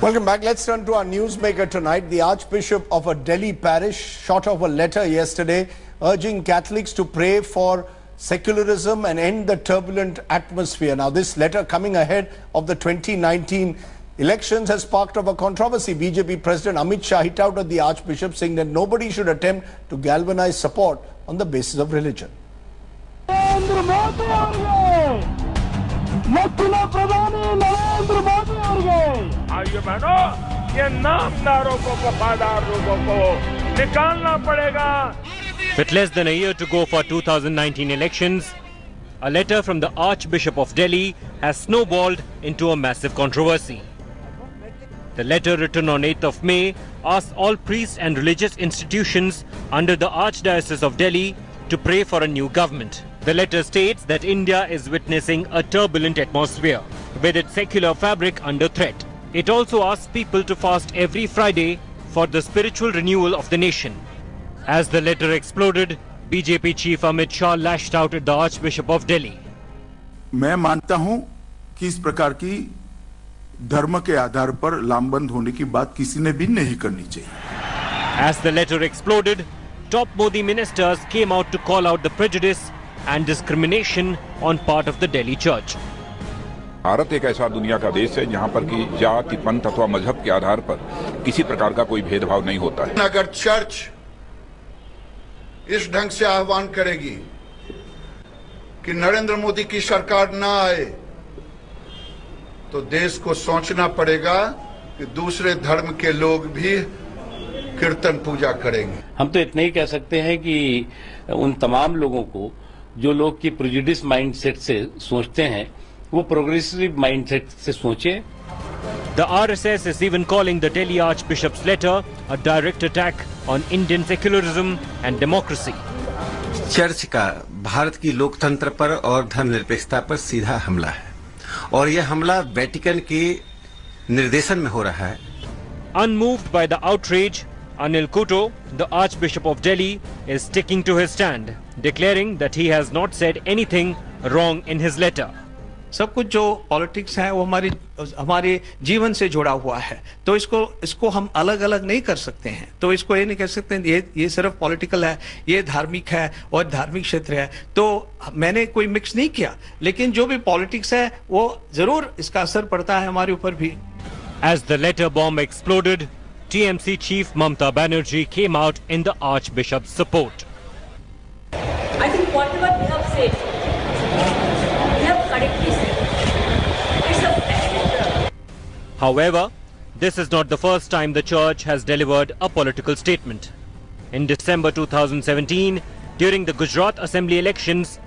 Welcome back. Let's turn to our newsmaker tonight. The Archbishop of a Delhi parish shot off a letter yesterday urging Catholics to pray for secularism and end the turbulent atmosphere. Now, this letter coming ahead of the 2019 elections has sparked up a controversy. BJP President Amit Shah hit out at the Archbishop, saying that nobody should attempt to galvanize support on the basis of religion. आइए बहनों, ये नामदारों को, वफादार लोगों को निकालना पड़ेगा. With less than a year to go for 2019 elections, a letter from the Archbishop of Delhi has snowballed into a massive controversy. The letter, written on 8th of May, asks all priests and religious institutions under the Archdiocese of Delhi to pray for a new government. The letter states that India is witnessing a turbulent atmosphere, with its secular fabric under threat. It also asks people to fast every Friday for the spiritual renewal of the nation. As the letter exploded, BJP chief Amit Shah lashed out at the Archbishop of Delhi. मैं मानता हूं कि इस प्रकार की धर्म के आधार पर लामबंद होने की बात किसी ने भी नहीं करनी चाहिए. As the letter exploded, top Modi ministers came out to call out the prejudice and discrimination on part of the Delhi church. Bharat एक ऐसा दुनिया का देश है जहां पर कि जाति, पंथ अथवा मजहब के आधार पर किसी प्रकार का कोई भेदभाव नहीं होता है. अगर चर्च इस ढंग से आह्वान करेगी कि नरेंद्र मोदी की सरकार ना आए, तो देश को सोचना पड़ेगा कि दूसरे धर्म के लोग भी कीर्तन पूजा करेंगे. हम तो इतना ही कह सकते हैं कि उन तमाम लोगों को जो लोग की प्रेजुडिस माइंडसेट से सोचते हैं, वो प्रोग्रेसिव माइंडसेट से सोचे. The RSS is even calling the Delhi Archbishop's letter a direct attack on Indian secularism and democracy. Church का भारत की लोकतंत्र पर और धर्मनिरपेक्षता पर सीधा हमला है, और यह हमला वेटिकन के निर्देशन में हो रहा है. Unmoved by the outrage, Anil, the Archbishop of Delhi, is sticking to his stand, declaring that he has not said anything wrong in his letter. सब कुछ जो पॉलिटिक्स है वो हमारे जीवन से जुड़ा हुआ है, तो इसको हम अलग अलग नहीं कर सकते हैं. तो इसको ये नहीं कह सकते ये सिर्फ पॉलिटिकल है, ये धार्मिक है और धार्मिक क्षेत्र है. तो मैंने कोई मिक्स नहीं किया, लेकिन जो भी पॉलिटिक्स है वो जरूर इसका असर पड़ता है हमारे ऊपर भी. As the letter bomb exploded, TMC chief Mamta Banerjee came out in the Archbishop's support. I think whatever we have said, we have correctly said. It's a fact. However, this is not the first time the church has delivered a political statement. In December 2017, during the Gujarat Assembly elections,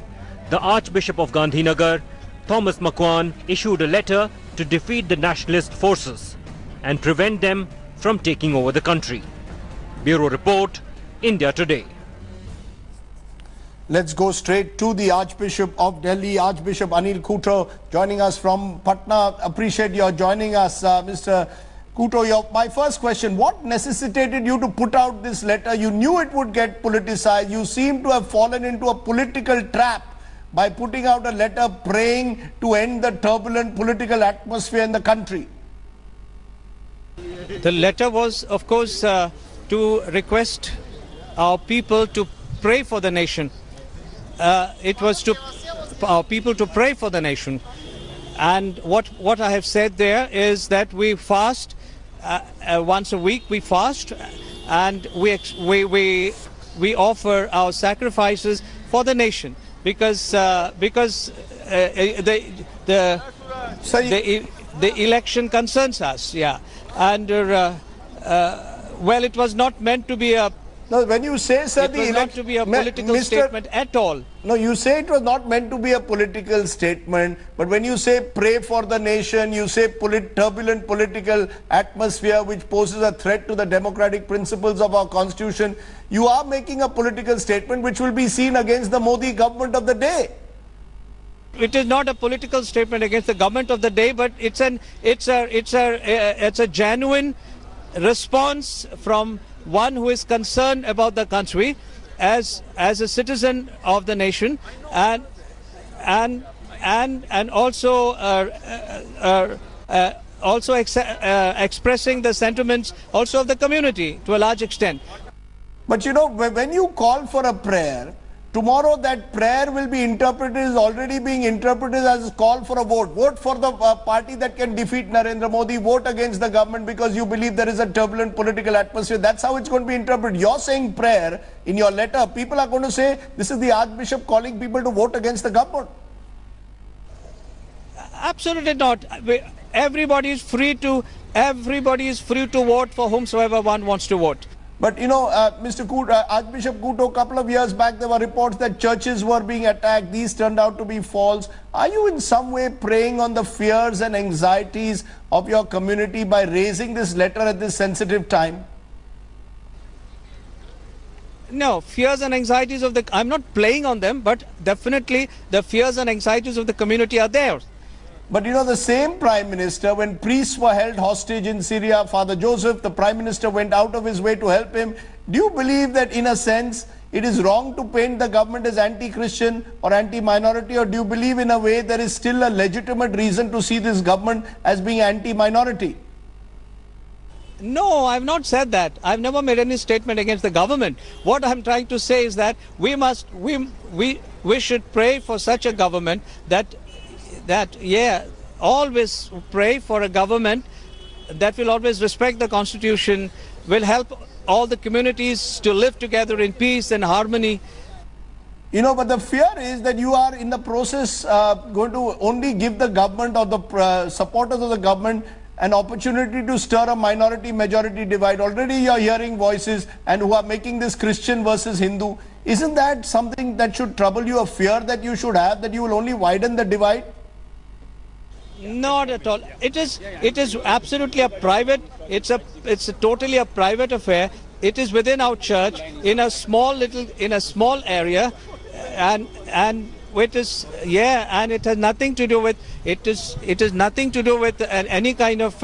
the Archbishop of Gandhinagar, Thomas Makwan, issued a letter to defeat the nationalist forces and prevent them from taking over the country. Bureau Report, India Today. Let's go straight to the Archbishop of Delhi, Archbishop Anil cuoto, joining us from Patna. Appreciate your joining us, Mr. cuoto. My first question, what necessitated you to put out this letter? You knew it would get politicized. You seem to have fallen into a political trap by putting out a letter praying to end the turbulent political atmosphere in the country. The letter was, of course, to request our people to pray for the nation. It was to our people to pray for the nation. And what I have said there is that we fast once a week. We fast, and we offer our sacrifices for the nation, because the election concerns us. Yeah. And well, it was not meant to be a. No, when you say, sir, it was not to be a political statement at all. No, you say it was not meant to be a political statement, but when you say pray for the nation, you say turbulent political atmosphere which poses a threat to the democratic principles of our constitution, you are making a political statement which will be seen against the Modi government of the day. It is not a political statement against the government of the day, but it's a genuine response from one who is concerned about the country as a citizen of the nation, and also also expressing the sentiments also of the community to a large extent. But you know, when you call for a prayer, tomorrow that prayer will be interpreted, is already being interpreted as a call for a vote. Vote for the party that can defeat Narendra Modi. Vote against the government because you believe there is a turbulent political atmosphere. That's how it's going to be interpreted. You're saying prayer in your letter. People are going to say this is the Archbishop calling people to vote against the government. Absolutely not. Everybody is free to vote for whomsoever one wants to vote. But you know, Mr. Archbishop Cuoto, a couple of years back, there were reports that churches were being attacked. These turned out to be false. Are you in some way preying on the fears and anxieties of your community by raising this letter at this sensitive time? No, fears and anxieties of I'm not playing on them, but definitely the fears and anxieties of the community are there. But you know, the same Prime Minister, when priests were held hostage in Syria, Father Joseph, the Prime Minister went out of his way to help him. Do you believe that in a sense it is wrong to paint the government as anti-Christian or anti-minority, or do you believe in a way there is still a legitimate reason to see this government as being anti-minority? No, I have not said that. I've never made any statement against the government. What I'm trying to say is that we should pray for such a government always pray for a government that will always respect the Constitution, will help all the communities to live together in peace and harmony. You know, but the fear is that you are in the process going to only give the government or the supporters of the government an opportunity to stir a minority-majority divide. Already you are hearing voices and who are making this Christian versus Hindu. Isn't that something that should trouble you, a fear that you should have, that you will only widen the divide? Not at all. It is absolutely a private. It's totally a private affair. It is within our church in a small area, and it is and it has nothing to do with nothing to do with any kind of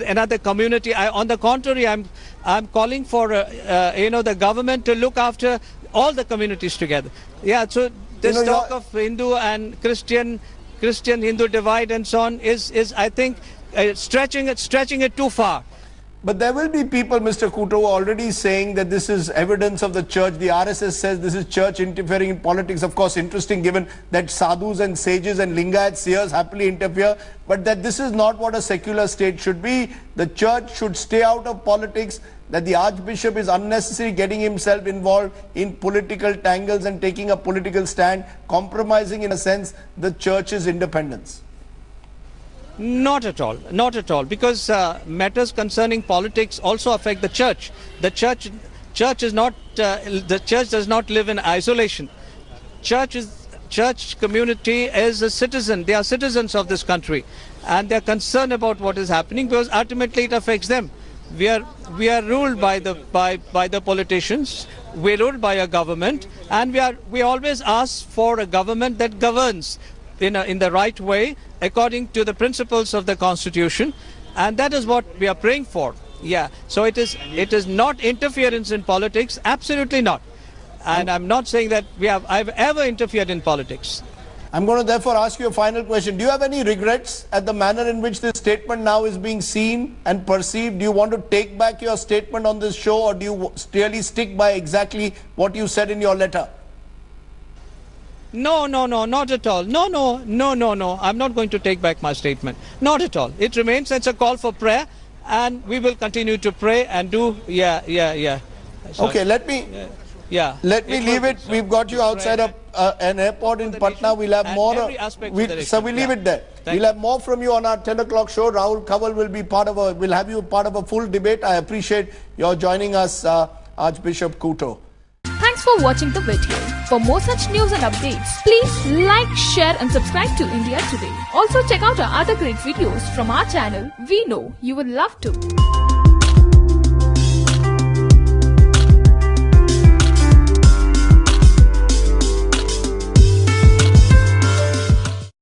another community. On the contrary, I'm calling for the government to look after all the communities together. Yeah, so. This talk of Hindu and Christian Hindu divide and so on is I think stretching it too far. But there will be people, Mr. Cuoto, already saying that this is evidence of the church. The RSS says this is church interfering in politics. Of course, interesting given that sadhus and sages and lingayat seers happily interfere, but that this is not what a secular state should be. The church should stay out of politics, that the Archbishop is unnecessarily getting himself involved in political tangles and taking a political stand, compromising in a sense the church's independence. Not at all, because matters concerning politics also affect the church. The church does not live in isolation. Church community is a citizen. They are citizens of this country, and they are concerned about what is happening because ultimately it affects them. We are ruled by the politicians. We are ruled by a government, and we always ask for a government that governs in the right way according to the principles of the Constitution, and that is what we are praying for. Yeah, so it is not interference in politics, absolutely not. And I'm not saying that I've ever interfered in politics. I'm going to therefore ask you a final question. Do you have any regrets at the manner in which this statement now is being seen and perceived? Do you want to take back your statement on this show, or do you really stick by exactly what you said in your letter? No, not at all. No. I'm not going to take back my statement. Not at all. It remains. It's a call for prayer, and we will continue to pray and do. Yeah. Sorry. Okay, let me leave it. We've got you outside of an airport in Patna. We'll have more. So we'll leave it there. We'll have more from you on our 10 o'clock show. Rahul Kanwal will be we'll have you part of a full debate. I appreciate your joining us, Archbishop Cuoto. Thanks for watching the video. For more such news and updates, please like, share and subscribe to India Today. Also check out our other great videos from our channel. We know you will love to.